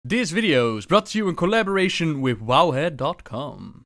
This video is brought to you in collaboration with WoWhead.com.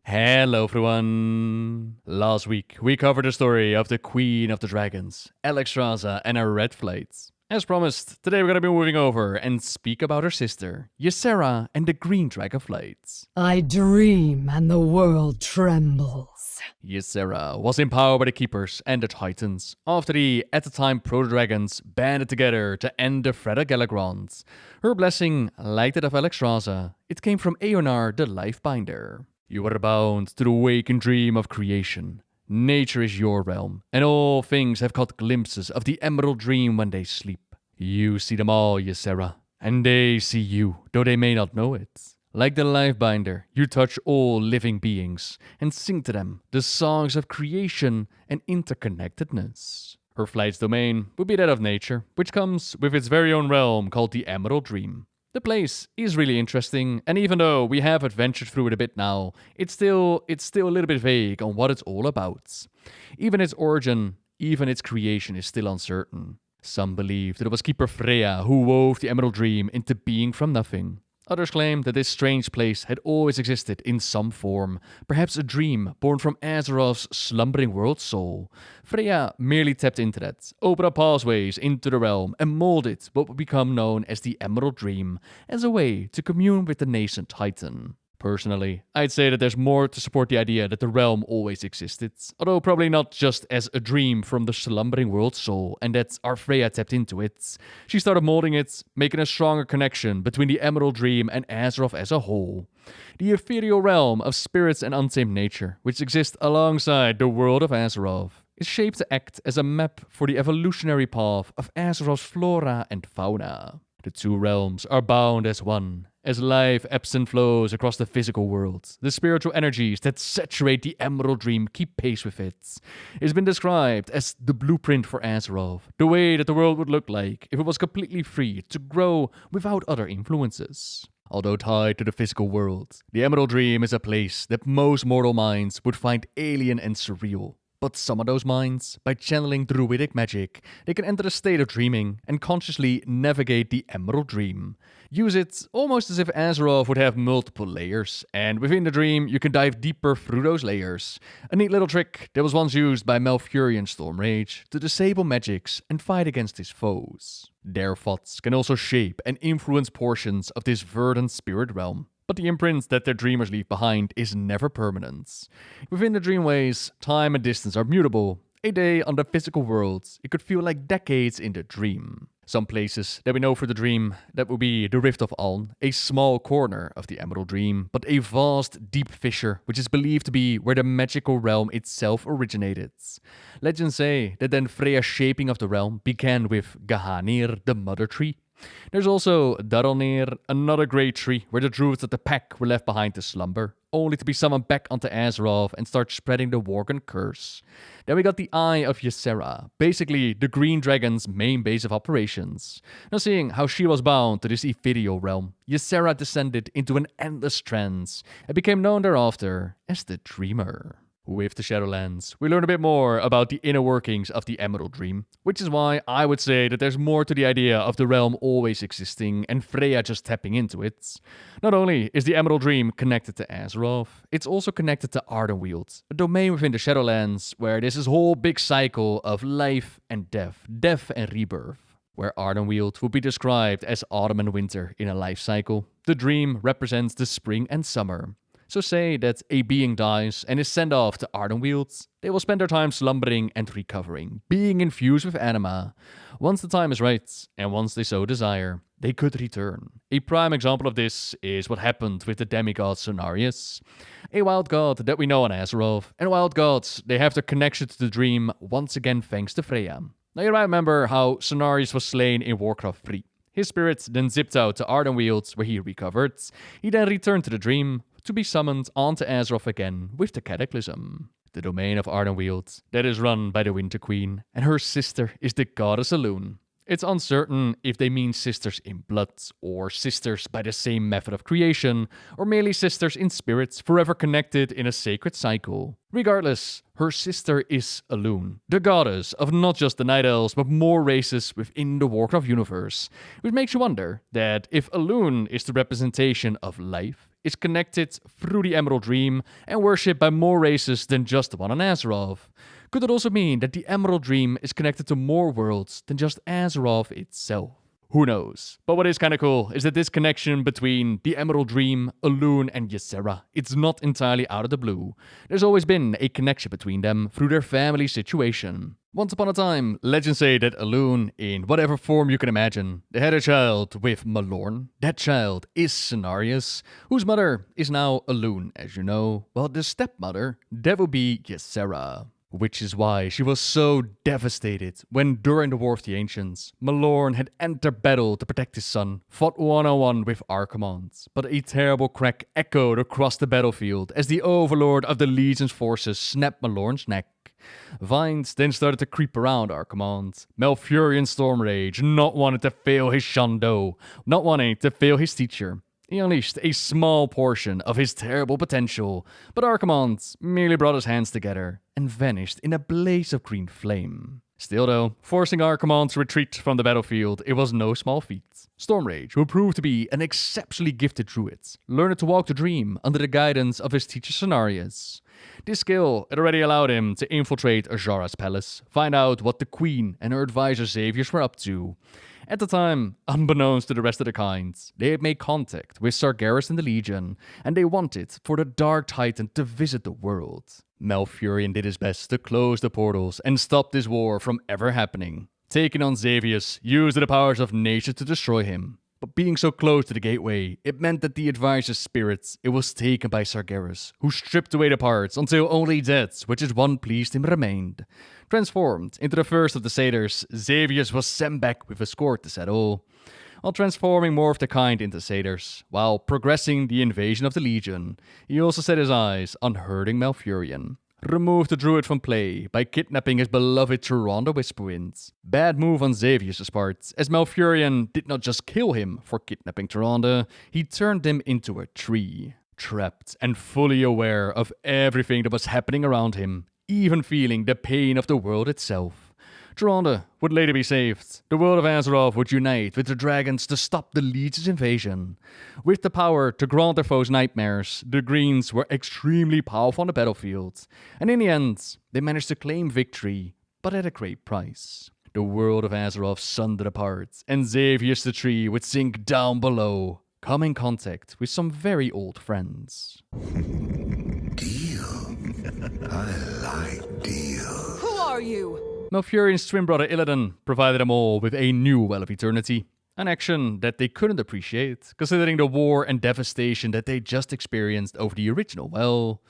Hello everyone! Last week we covered the story of the Queen of the Dragons, Alexstrasza, and her red flights. As promised, today we're gonna be moving over and speak about her sister, Ysera, and the green dragonflights. I dream and the world trembles. Ysera was empowered by the Keepers and the Titans after the, at the time, Proto-Dragons banded together to end the threat of Galagrond. Her blessing, like that of Alexstrasza, it came from Eonar the Lifebinder. You are bound to the waking dream of creation. Nature is your realm, and all things have caught glimpses of the Emerald Dream when they sleep. You see them all, Ysera, and they see you, though they may not know it. Like the Lifebinder, you touch all living beings and sing to them the songs of creation and interconnectedness. Her flight's domain would be that of nature, which comes with its very own realm called the Emerald Dream. The place is really interesting, and even though we have adventured through it a bit now, it's still a little bit vague on what it's all about. Even its origin, even its creation is still uncertain. Some believe that it was Keeper Freya who wove the Emerald Dream into being from nothing. Others claim that this strange place had always existed in some form, perhaps a dream born from Azeroth's slumbering world soul. Freya merely tapped into that, opened up pathways into the realm, and molded what would become known as the Emerald Dream as a way to commune with the nascent Titan. Personally, I'd say that there's more to support the idea that the realm always existed, although probably not just as a dream from the slumbering world soul, and that our Freya tapped into it. She started molding it, making a stronger connection between the Emerald Dream and Azeroth as a whole. The ethereal realm of spirits and untamed nature, which exists alongside the world of Azeroth, is shaped to act as a map for the evolutionary path of Azeroth's flora and fauna. The two realms are bound as one. As life ebbs and flows across the physical world, the spiritual energies that saturate the Emerald Dream keep pace with it. It's been described as the blueprint for Azeroth, the way that the world would look like if it was completely free to grow without other influences. Although tied to the physical world, the Emerald Dream is a place that most mortal minds would find alien and surreal. But some of those minds, by channeling druidic magic, they can enter a state of dreaming and consciously navigate the Emerald Dream. Use it almost as if Azeroth would have multiple layers, and within the dream you can dive deeper through those layers. A neat little trick that was once used by Malfurion Stormrage to disable magics and fight against his foes. Their thoughts can also shape and influence portions of this verdant spirit realm. But the imprint that their dreamers leave behind is never permanent. Within the dreamways, time and distance are mutable. A day on the physical world, it could feel like decades in the dream. Some places that we know for the dream, that would be the Rift of Aln, a small corner of the Emerald Dream, but a vast, deep fissure, which is believed to be where the magical realm itself originated. Legends say that then Freya's shaping of the realm began with Gahanir, the Mother Tree. There's also Darolnir, another great tree where the druids of the pack were left behind to slumber, only to be summoned back onto Azeroth and start spreading the Worgen curse. Then we got the Eye of Ysera, basically the Green Dragon's main base of operations. Now seeing how she was bound to this ethereal realm, Ysera descended into an endless trance and became known thereafter as the Dreamer. With the Shadowlands, we learn a bit more about the inner workings of the Emerald Dream, which is why I would say that there's more to the idea of the realm always existing and Freya just tapping into it. Not only is the Emerald Dream connected to Azeroth, it's also connected to Ardenweald, a domain within the Shadowlands where there's this whole big cycle of life and death and rebirth. Where Ardenweald would be described as autumn and winter in a life cycle, the dream represents the spring and summer. So say that a being dies and is sent off to Ardenweald, they will spend their time slumbering and recovering, being infused with anima. Once the time is right, and once they so desire, they could return. A prime example of this is what happened with the demigod Cenarius, a wild god that we know on Azeroth, and wild gods, they have their connection to the dream once again thanks to Freya. Now you might remember how Cenarius was slain in Warcraft 3. His spirit then zipped out to Ardenweald where he recovered. He then returned to the dream, to be summoned onto Azeroth again with the Cataclysm. The domain of Ardenweald that is run by the Winter Queen, and her sister is the goddess Elune. It's uncertain if they mean sisters in blood, or sisters by the same method of creation, or merely sisters in spirits forever connected in a sacred cycle. Regardless, her sister is Elune, the goddess of not just the Night Elves, but more races within the Warcraft universe, which makes you wonder that if Elune is the representation of life, is connected through the Emerald Dream and worshipped by more races than just the one on Azeroth. Could it also mean that the Emerald Dream is connected to more worlds than just Azeroth itself? Who knows? But what is kinda cool is that this connection between the Emerald Dream, Elune, and Ysera, it's not entirely out of the blue. There's always been a connection between them through their family situation. Once upon a time, legends say that Elune, in whatever form you can imagine, they had a child with Malorn. That child is Cenarius, whose mother is now Elune, as you know. Well, the stepmother, that would be Ysera. Which is why she was so devastated when, during the War of the Ancients, Malorn had entered battle to protect his son, fought one-on-one with Archimonde. But a terrible crack echoed across the battlefield as the overlord of the Legion's forces snapped Malorn's neck. Vines then started to creep around Archimonde. Malfurion Stormrage, not wanting to fail his Shando, not wanting to fail his teacher. He unleashed a small portion of his terrible potential, but Archimonde merely brought his hands together and vanished in a blaze of green flame. Still though, forcing Archimonde to retreat from the battlefield, it was no small feat. Stormrage, who proved to be an exceptionally gifted druid, learned to walk the dream under the guidance of his teacher Cenarius. This skill had already allowed him to infiltrate Azshara's palace, find out what the queen and her advisor Xavius were up to. At the time, unbeknownst to the rest of the kind, they had made contact with Sargeras and the Legion, and they wanted for the Dark Titan to visit the world. Malfurion did his best to close the portals and stop this war from ever happening. Taking on Xavius, used the powers of nature to destroy him. But being so close to the gateway, it meant that the advisor's spirit, it was taken by Sargeras, who stripped away the parts until only that which is one pleased him remained. Transformed into the first of the satyrs, Xavius was sent back with a score to settle. While transforming more of the kind into satyrs, while progressing the invasion of the Legion, he also set his eyes on hurting Malfurion. Removed the druid from play by kidnapping his beloved Tyrande Whisperwind. Bad move on Xavius' part, as Malfurion did not just kill him for kidnapping Tyrande, he turned him into a tree. Trapped and fully aware of everything that was happening around him, even feeling the pain of the world itself. Tyrande would later be saved. The world of Azeroth would unite with the dragons to stop the Legion's invasion. With the power to grant their foes nightmares, the Greens were extremely powerful on the battlefield. And in the end, they managed to claim victory, but at a great price. The world of Azeroth sundered apart, and Xavius the Tree would sink down below, come in contact with some very old friends. Deal. I like deal. Who are you? Malfurion's twin brother Illidan provided them all with a new Well of Eternity. An action that they couldn't appreciate, considering the war and devastation that they just experienced over the original well.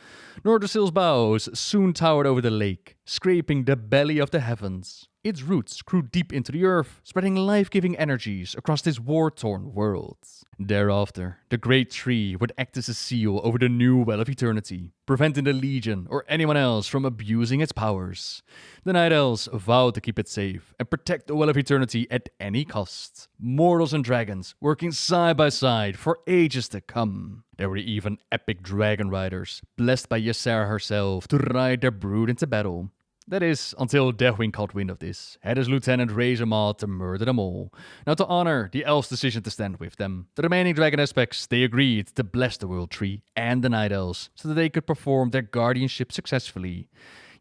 Nordrassil's boughs soon towered over the lake, scraping the belly of the heavens. Its roots grew deep into the earth, spreading life-giving energies across this war-torn world. Thereafter, the great tree would act as a seal over the new Well of Eternity, preventing the Legion or anyone else from abusing its powers. The Night Elves vowed to keep it safe and protect the Well of Eternity at any cost. Mortals and dragons working side by side for ages to come. There were even epic dragon riders, blessed by Ysera herself to ride their brood into battle. That is, until Deathwing caught wind of this, had his lieutenant Razormaw to murder them all. Now, to honor the elves' decision to stand with them, the remaining dragon aspects, they agreed to bless the World Tree and the Night Elves so that they could perform their guardianship successfully.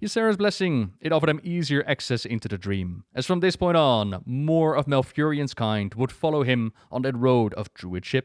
Ysera's blessing, it offered them easier access into the dream, as from this point on, more of Malfurion's kind would follow him on that road of druidship,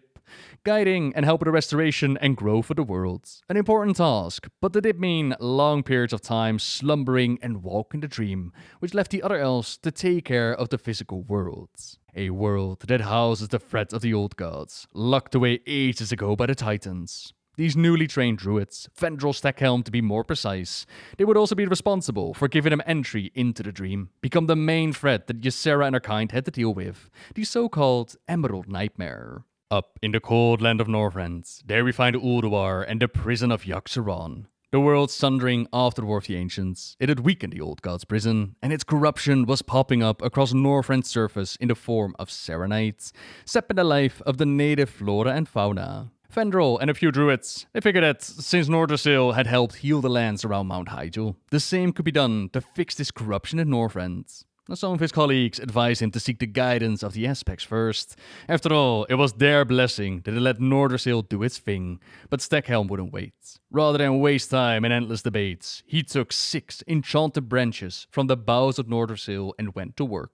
guiding and helping the restoration and growth of the world. An important task, but that did mean long periods of time slumbering and walking the dream, which left the other elves to take care of the physical world. A world that houses the threat of the old gods, locked away ages ago by the Titans. These newly trained druids, Fendrel Stackhelm to be more precise, they would also be responsible for giving them entry into the dream, become the main threat that Ysera and her kind had to deal with, the so-called Emerald Nightmare. Up in the cold land of Northrend, there we find Ulduar and the prison of Yogg-Saron. The world sundering after the War of the Ancients, it had weakened the Old Gods' prison, and its corruption was popping up across Northrend's surface in the form of Serenites, sapping the life of the native flora and fauna. Fendrel and a few druids, they figured that since Nordrassil had helped heal the lands around Mount Hyjal, the same could be done to fix this corruption in Northrend. Now, some of his colleagues advised him to seek the guidance of the aspects first. After all, it was their blessing that they let Nordrassil do its thing, but Stackhelm wouldn't wait. Rather than waste time in endless debates, he took 6 enchanted branches from the boughs of Nordrassil and went to work.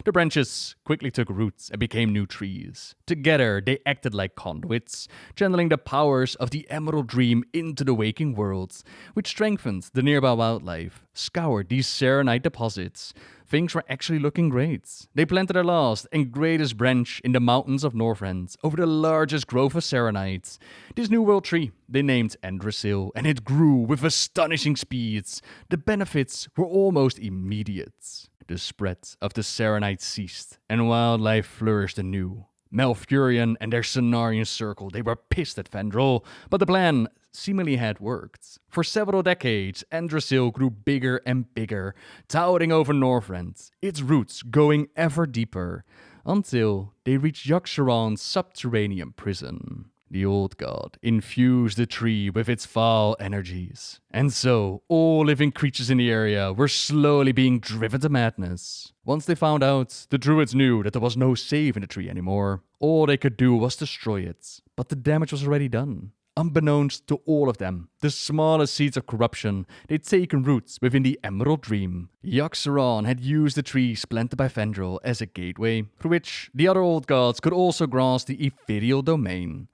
The branches quickly took roots and became new trees. Together, they acted like conduits, channeling the powers of the Emerald Dream into the waking worlds, which strengthened the nearby wildlife, scoured these Serenite deposits. Things were actually looking great. They planted their last and greatest branch in the mountains of Northrend, over the largest grove of Serenites. This new world tree they named Andrasil, and it grew with astonishing speeds. The benefits were almost immediate. The spread of the Serenites ceased, and wildlife flourished anew. Malfurion and their Cenarian circle, they were pissed at Fendrel, but the plan seemingly had worked. For several decades, Andrasil grew bigger and bigger, towering over Northrend, its roots going ever deeper, until they reached Yogg-Saron's subterranean prison. The old god infused the tree with its foul energies, and so all living creatures in the area were slowly being driven to madness. Once they found out, the druids knew that there was no saving the tree anymore. All they could do was destroy it, but the damage was already done. Unbeknownst to all of them, the smallest seeds of corruption, they'd taken roots within the Emerald Dream. Yogg-Saron had used the trees planted by Fendrel as a gateway, through which the other old gods could also grasp the ethereal domain.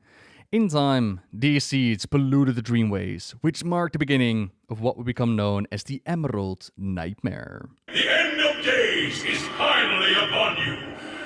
In time, these seeds polluted the Dreamways, which marked the beginning of what would become known as the Emerald Nightmare. The end of days is finally upon you,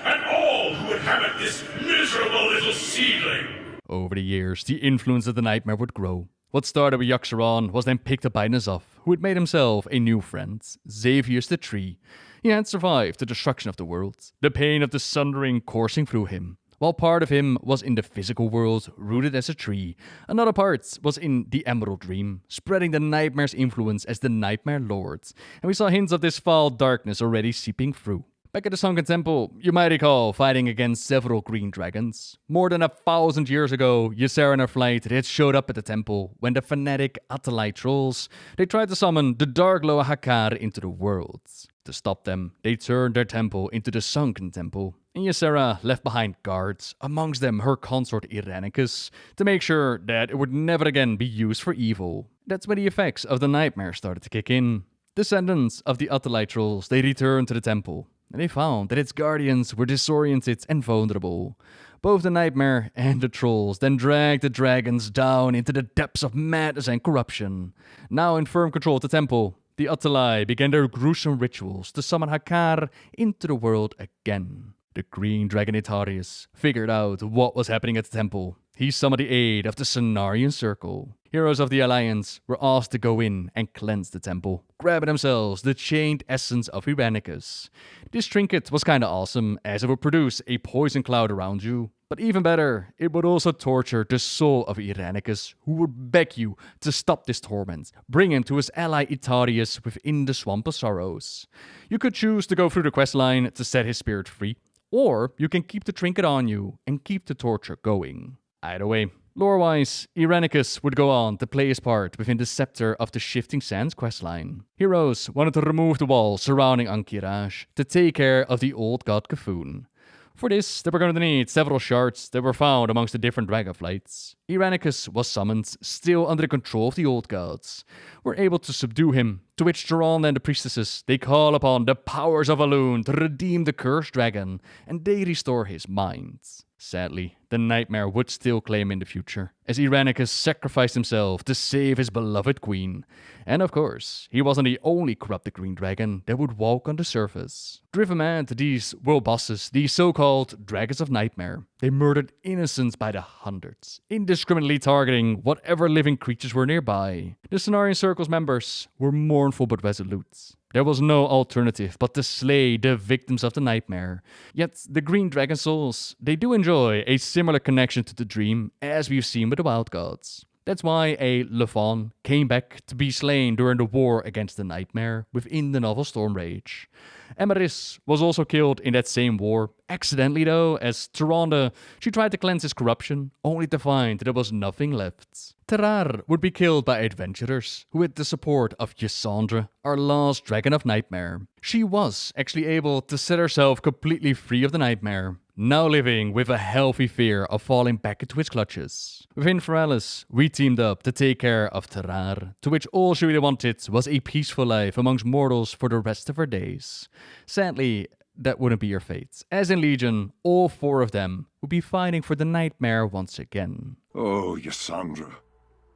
and all who inhabit this miserable little seedling. Over the years, the influence of the Nightmare would grow. What started with Yogg-Saron was then picked up by N'Zoth, who had made himself a new friend, Xavius the Tree. He had survived the destruction of the world, the pain of the sundering coursing through him. While part of him was in the physical world, rooted as a tree, another part was in the Emerald Dream, spreading the Nightmare's influence as the Nightmare Lord. And we saw hints of this foul darkness already seeping through. Back at the Sunken Temple, you might recall fighting against several green dragons. More than 1,000 years ago, Ysera and her flight had showed up at the temple when the fanatic Attalite trolls, they tried to summon the Dark Loa Hakar into the world. To stop them, they turned their temple into the Sunken Temple, and Ysera left behind guards, amongst them her consort Irenicus, to make sure that it would never again be used for evil. That's when the effects of the nightmare started to kick in. Descendants of the Attalite trolls, they returned to the temple, and they found that its guardians were disoriented and vulnerable. Both the nightmare and the trolls then dragged the dragons down into the depths of madness and corruption. Now in firm control of the temple, the Attalai began their gruesome rituals to summon Hakar into the world again. The green dragon Itarius figured out what was happening at the temple. He summoned the aid of the Cenarian Circle. Heroes of the Alliance were asked to go in and cleanse the temple, grabbing themselves the chained essence of Irenicus. This trinket was kinda awesome, as it would produce a poison cloud around you. But even better, it would also torture the soul of Irenicus, who would beg you to stop this torment, bring him to his ally Itarius within the Swamp of Sorrows. You could choose to go through the questline to set his spirit free, or you can keep the trinket on you and keep the torture going. Either way, lore-wise, Irenicus would go on to play his part within the Scepter of the Shifting Sands questline. Heroes wanted to remove the walls surrounding Ankh-Kiraj to take care of the old god Kafun. For this, they were going to need several shards that were found amongst the different dragonflights. Irenicus was summoned, still under the control of the old gods. Were able to subdue him, to which Duran and the priestesses, they call upon the powers of Alun to redeem the cursed dragon, and they restore his mind. Sadly, the nightmare would still claim in the future, as Irenicus sacrificed himself to save his beloved queen. And of course, he wasn't the only corrupted green dragon that would walk on the surface. Driven mad, these world bosses, these so-called Dragons of Nightmare, they murdered innocents by the hundreds, indiscriminately targeting whatever living creatures were nearby. The Cenarian Circle's members were mournful but resolute. There was no alternative but to slay the victims of the nightmare. Yet the green dragon souls, they do enjoy a similar connection to the dream as we've seen with the wild gods. That's why a Lefon came back to be slain during the war against the Nightmare within the novel Stormrage. Emeris was also killed in that same war, accidentally though, as Tyrande, she tried to cleanse his corruption, only to find that there was nothing left. Terrar would be killed by adventurers, who had the support of Ysera, our last dragon of Nightmare. She was actually able to set herself completely free of the Nightmare, now living with a healthy fear of falling back into its clutches. Within Feralis, we teamed up to take care of Terrar, to which all she really wanted was a peaceful life amongst mortals for the rest of her days. Sadly, that wouldn't be your fate, as in Legion, all 4 of them would be fighting for the Nightmare once again. Oh, Ysera,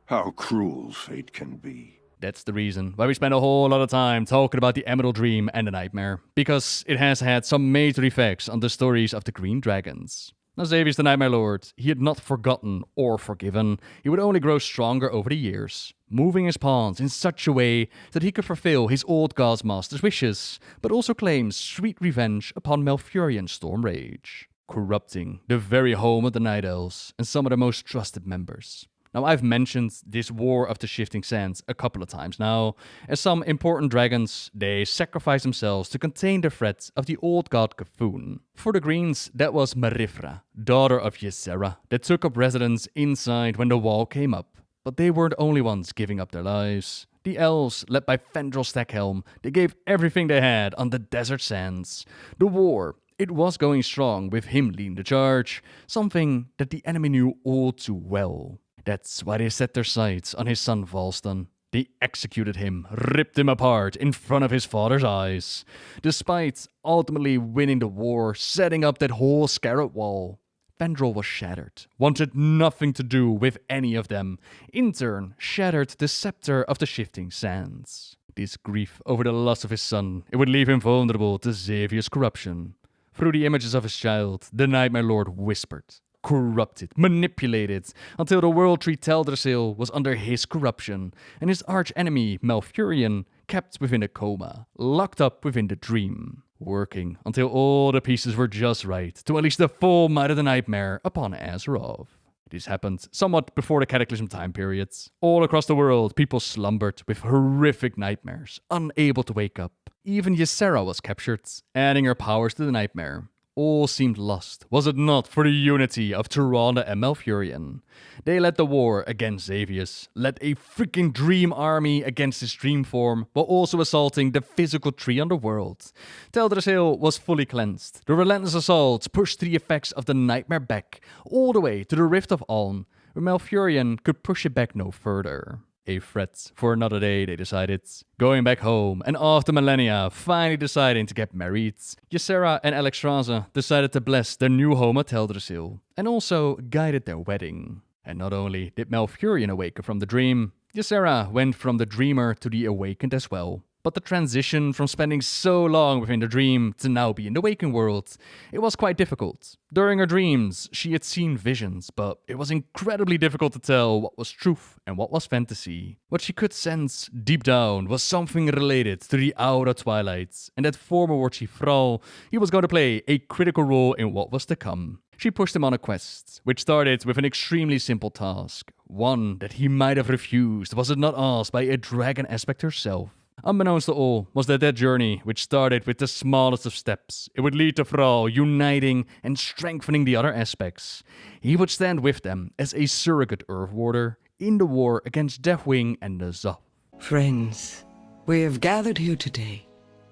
how cruel fate can be. That's the reason why we spend a whole lot of time talking about the Emerald Dream and the Nightmare, because it has had some major effects on the stories of the Green Dragons. Now Xavius the Nightmare Lord, he had not forgotten or forgiven, he would only grow stronger over the years, moving his pawns in such a way that he could fulfill his old God's Master's wishes, but also claim sweet revenge upon Malfurion Stormrage, corrupting the very home of the Night Elves and some of their most trusted members. Now, I've mentioned this War of the Shifting Sands a couple of times now, as some important dragons, they sacrifice themselves to contain the threat of the old god Cthulhu. For the Greens, that was Marifra, daughter of Ysera, that took up residence inside when the wall came up. But they weren't the only ones giving up their lives. The elves, led by Fendrel Stackhelm, they gave everything they had on the desert sands. The war, it was going strong with him leading the charge, something that the enemy knew all too well. That's why they set their sights on his son Volstan. They executed him, ripped him apart in front of his father's eyes. Despite ultimately winning the war, setting up that whole Scarlet Wall, Fendrel was shattered, wanted nothing to do with any of them, in turn shattered the scepter of the Shifting Sands. This grief over the loss of his son, it would leave him vulnerable to Xavius' corruption. Through the images of his child, the Nightmare Lord whispered, corrupted, manipulated, until the World Tree Teldrassil was under his corruption, and his arch-enemy, Malfurion, kept within a coma, locked up within the dream, working until all the pieces were just right to unleash the full might of the Nightmare upon Azeroth. This happened somewhat before the Cataclysm time periods. All across the world, people slumbered with horrific nightmares, unable to wake up. Even Ysera was captured, adding her powers to the Nightmare. All seemed lost, was it not for the unity of Tyrande and Malfurion? They led the war against Xavius, led a freaking dream army against his dream form, while also assaulting the physical tree on the world. Teldrassil was fully cleansed. The relentless assaults pushed the effects of the Nightmare back, all the way to the Rift of Aln, where Malfurion could push it back no further. A threat for another day, they decided. Going back home, and after millennia, finally deciding to get married, Ysera and Alexstrasza decided to bless their new home at Teldrassil, and also guided their wedding. And not only did Malfurion awaken from the dream, Ysera went from the dreamer to the awakened as well. But the transition from spending so long within the dream to now be in the waking world, it was quite difficult. During her dreams, she had seen visions, but it was incredibly difficult to tell what was truth and what was fantasy. What she could sense deep down was something related to the Hour of Twilight, and that former Warchief Thrall, he was going to play a critical role in what was to come. She pushed him on a quest, which started with an extremely simple task, one that he might have refused was it not asked by a dragon aspect herself. Unbeknownst to all was that journey, which started with the smallest of steps, it would lead to Thrall uniting and strengthening the other aspects. He would stand with them as a surrogate Earth Warder in the war against Deathwing and the Zoth. Friends, we have gathered here today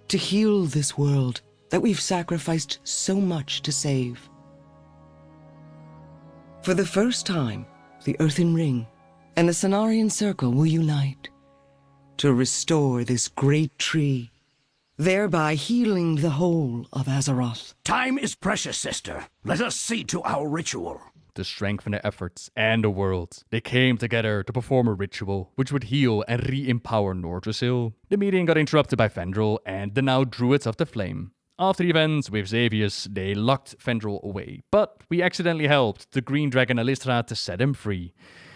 to heal this world that we've sacrificed so much to save. For the first time, the Earthen Ring and the Cenarian Circle will unite to restore this great tree, thereby healing the whole of Azeroth. Time is precious, sister. Let us see to our ritual. To strengthen their efforts and the world, they came together to perform a ritual which would heal and re-empower Nordrassil. The meeting got interrupted by Fendrel and the now Druids of the Flame. After the event with Xavius, they locked Fendrel away, but we accidentally helped the Green Dragon Alistra to set him free.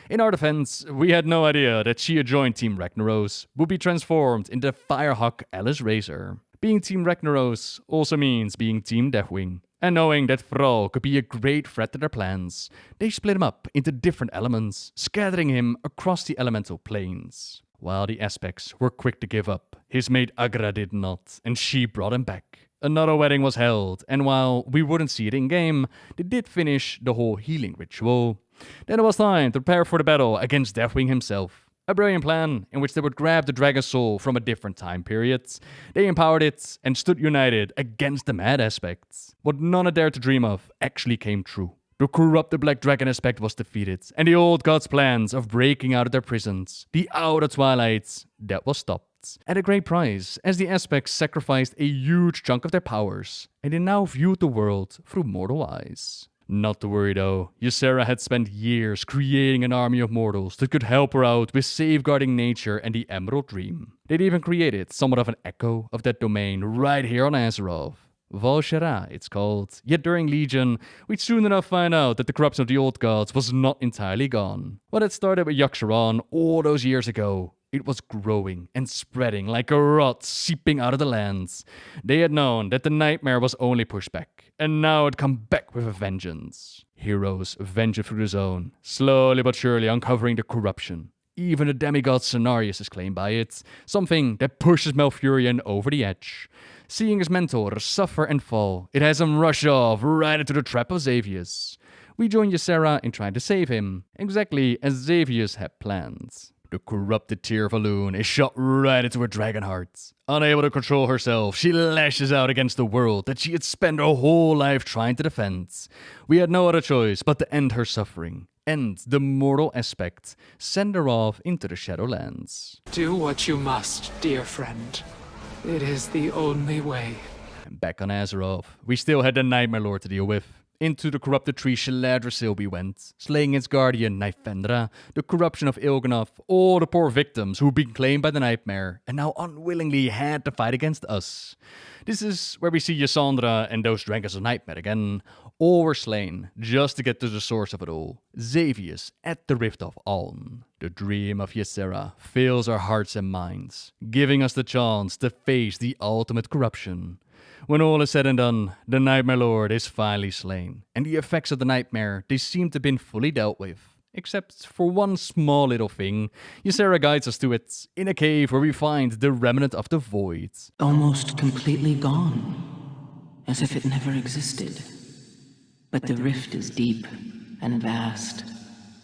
In our defense, we had no idea that she had joined Team Ragnaros, would be transformed into Firehawk Alice Razor. Being Team Ragnaros also means being Team Deathwing. And knowing that Thrall could be a great threat to their plans, they split him up into different elements, scattering him across the elemental planes. While the aspects were quick to give up, his mate Agra did not, and she brought him back. Another wedding was held, and while we wouldn't see it in-game, they did finish the whole healing ritual. Then it was time to prepare for the battle against Deathwing himself. A brilliant plan in which they would grab the dragon soul from a different time period. They empowered it and stood united against the mad aspects. What none had dared to dream of actually came true. The corrupted black dragon aspect was defeated, and the old gods' plans of breaking out of their prisons, the Hour of Twilight, that was stopped. At a great price, as the aspects sacrificed a huge chunk of their powers, and they now viewed the world through mortal eyes. Not to worry though, Ysera had spent years creating an army of mortals that could help her out with safeguarding nature and the Emerald Dream. They'd even created somewhat of an echo of that domain right here on Azeroth. Vol'Shera, it's called. Yet during Legion, we'd soon enough find out that the corruption of the old gods was not entirely gone. What had started with Yogg-Saron all those years ago, it was growing and spreading like a rot seeping out of the lands. They had known that the nightmare was only pushed back, and now it had come back with a vengeance. Heroes ventured through the zone, slowly but surely uncovering the corruption. Even the demigod Cenarius is claimed by it, something that pushes Malfurion over the edge. Seeing his mentor suffer and fall, it has him rush off right into the trap of Xavius. We join Ysera in trying to save him, exactly as Xavius had planned. The corrupted Tyr Valoon is shot right into her dragon heart. Unable to control herself, she lashes out against the world that she had spent her whole life trying to defend. We had no other choice but to end her suffering, end the mortal aspect, send her off into the Shadowlands. Do what you must, dear friend. It is the only way. Back on Azeroth, we still had the Nightmare Lord to deal with. Into the corrupted tree Shaladrasil we went, slaying its guardian Nyfendra, the corruption of Il'gynoth, all the poor victims who'd been claimed by the Nightmare and now unwillingly had to fight against us. This is where we see Ysandra and those Dragons of Nightmare again. All were slain just to get to the source of it all, Xavius at the Rift of Aln. The dream of Ysera fills our hearts and minds, giving us the chance to face the ultimate corruption. When all is said and done, the Nightmare Lord is finally slain, and the effects of the nightmare, they seem to have been fully dealt with. Except for one small little thing, Ysera guides us to it, in a cave where we find the remnant of the Void. Almost completely gone, as if it never existed. But the rift is deep and vast,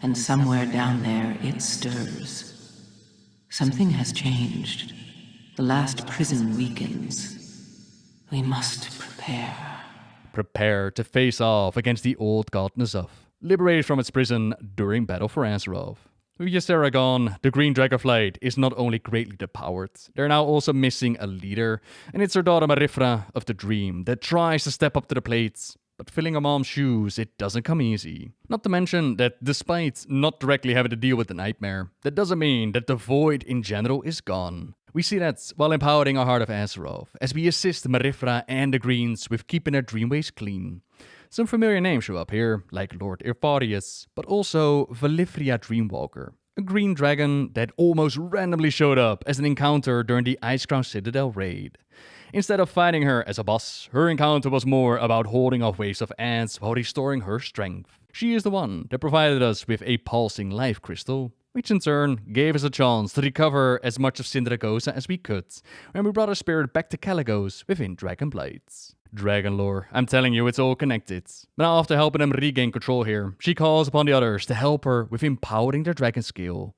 and somewhere down there it stirs. Something has changed. The last prison weakens. We must prepare. Prepare to face off against the old god N'Zoth, liberated from its prison during Battle for Azeroth. With Ysera gone, the Green Dragonflight is not only greatly depowered, they're now also missing a leader, and it's her daughter Marifra of the Dream that tries to step up to the plate. But filling her mom's shoes, it doesn't come easy. Not to mention that despite not directly having to deal with the nightmare, that doesn't mean that the Void in general is gone. We see that while empowering our Heart of Azeroth, as we assist Marifra and the Greens with keeping their dreamways clean. Some familiar names show up here, like Lord Irfarius, but also Valifria Dreamwalker, a green dragon that almost randomly showed up as an encounter during the Icecrown Citadel raid. Instead of fighting her as a boss, her encounter was more about holding off waves of ants while restoring her strength. She is the one that provided us with a pulsing life crystal, which in turn gave us a chance to recover as much of Sindragosa as we could, when we brought our spirit back to Kalecgos within Dragonblight. Dragon lore, I'm telling you, it's all connected. But now after helping them regain control here, she calls upon the others to help her with empowering their dragon skill.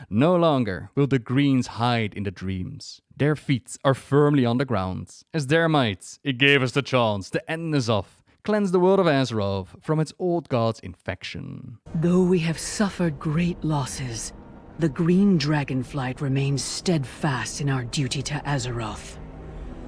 No longer will the Greens hide in the dreams. Their feet are firmly on the ground. As their might, it gave us the chance to end N'Zoth, cleanse the world of Azeroth from its old god's infection. Though we have suffered great losses, the Green Dragonflight remains steadfast in our duty to Azeroth.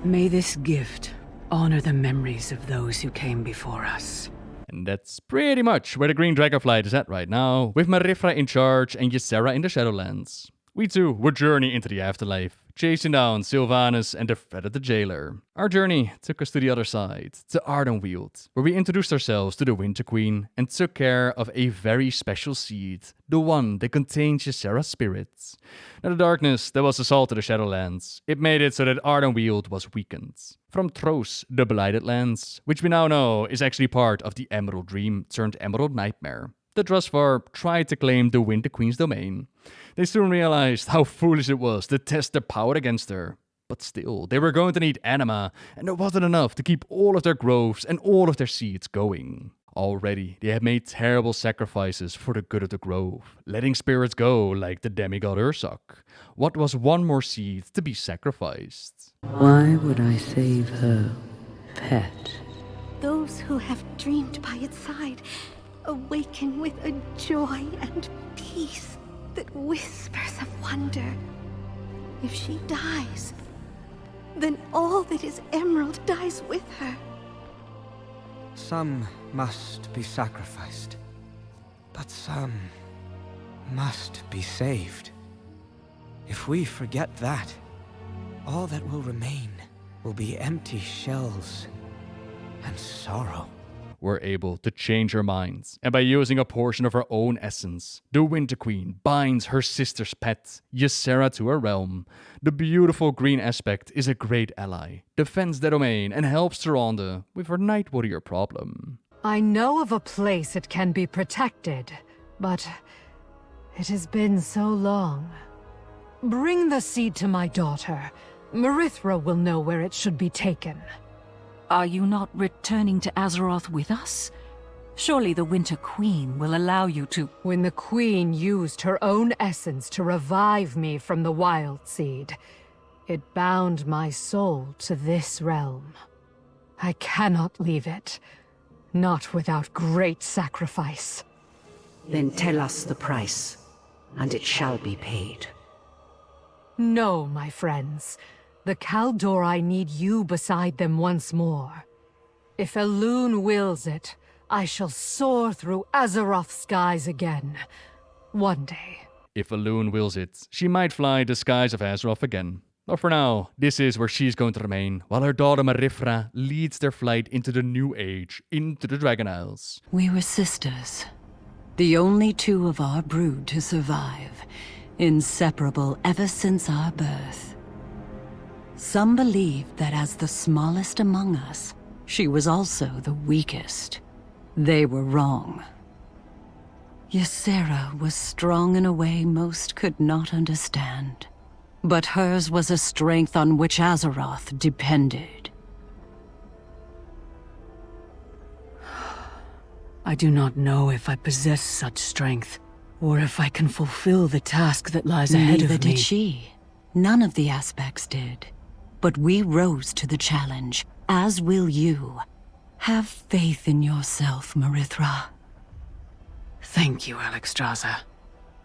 May this gift honor the memories of those who came before us. And that's pretty much where the Green Dragonflight is at right now, with Marifra in charge and Ysera in the Shadowlands. We too would journey into the afterlife, chasing down Sylvanus and defeated the jailer. Our journey took us to the other side, to Ardenweald, where we introduced ourselves to the Winter Queen and took care of a very special seed, the one that contains Ysera's spirits. Now the darkness that was assaulted the Shadowlands, it made it so that Ardenweald was weakened. From Tros, the Blighted Lands, which we now know is actually part of the Emerald Dream turned Emerald Nightmare. The Drusvar tried to claim the Winter Queen's domain. They soon realized how foolish it was to test their power against her. But still, they were going to need anima, and it wasn't enough to keep all of their groves and all of their seeds going. Already, they had made terrible sacrifices for the good of the grove, letting spirits go like the demigod Ursak. What was one more seed to be sacrificed? Why would I save her, pet? Those who have dreamed by its side awaken with a joy and peace that whispers of wonder. If she dies, then all that is Emerald dies with her. Some must be sacrificed, but some must be saved. If we forget that, all that will remain will be empty shells and sorrow. Were able to change her minds, and by using a portion of her own essence, the Winter Queen binds her sister's pet, Ysera, to her realm. The beautiful green aspect is a great ally, defends the domain, and helps Tyrande with her Night Warrior problem. I know of a place it can be protected, but it has been so long. Bring the seed to my daughter. Marithra will know where it should be taken. Are you not returning to Azeroth with us? Surely the Winter Queen will allow you to— When the Queen used her own essence to revive me from the Wild Seed, it bound my soul to this realm. I cannot leave it, not without great sacrifice. Then tell us the price, and it shall be paid. No, my friends. The Kaldor need you beside them once more. If Elune wills it, I shall soar through Azeroth's skies again. One day. If Elune wills it, she might fly the skies of Azeroth again. But for now, this is where she's going to remain, while her daughter Marithra leads their flight into the New Age, into the Dragon Isles. We were sisters. The only two of our brood to survive. Inseparable ever since our birth. Some believed that as the smallest among us, she was also the weakest. They were wrong. Ysera was strong in a way most could not understand. But hers was a strength on which Azeroth depended. I do not know if I possess such strength, or if I can fulfill the task that lies ahead of me. Neither did she. None of the aspects did. But we rose to the challenge, as will you. Have faith in yourself, Marithra. Thank you, Alexstrasza.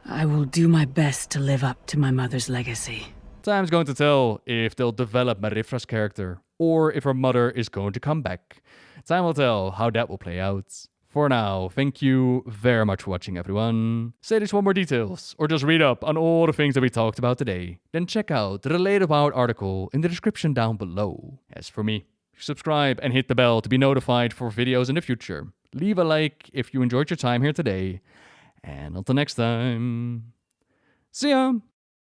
I will do my best to live up to my mother's legacy. Time's going to tell if they'll develop Marithra's character, or if her mother is going to come back. Time will tell how that will play out. For now, thank you very much for watching, everyone. Say this for more details, or just read up on all the things that we talked about today. Then check out the related WoW article in the description down below. As for me, subscribe and hit the bell to be notified for videos in the future. Leave a like if you enjoyed your time here today. And until next time, see ya!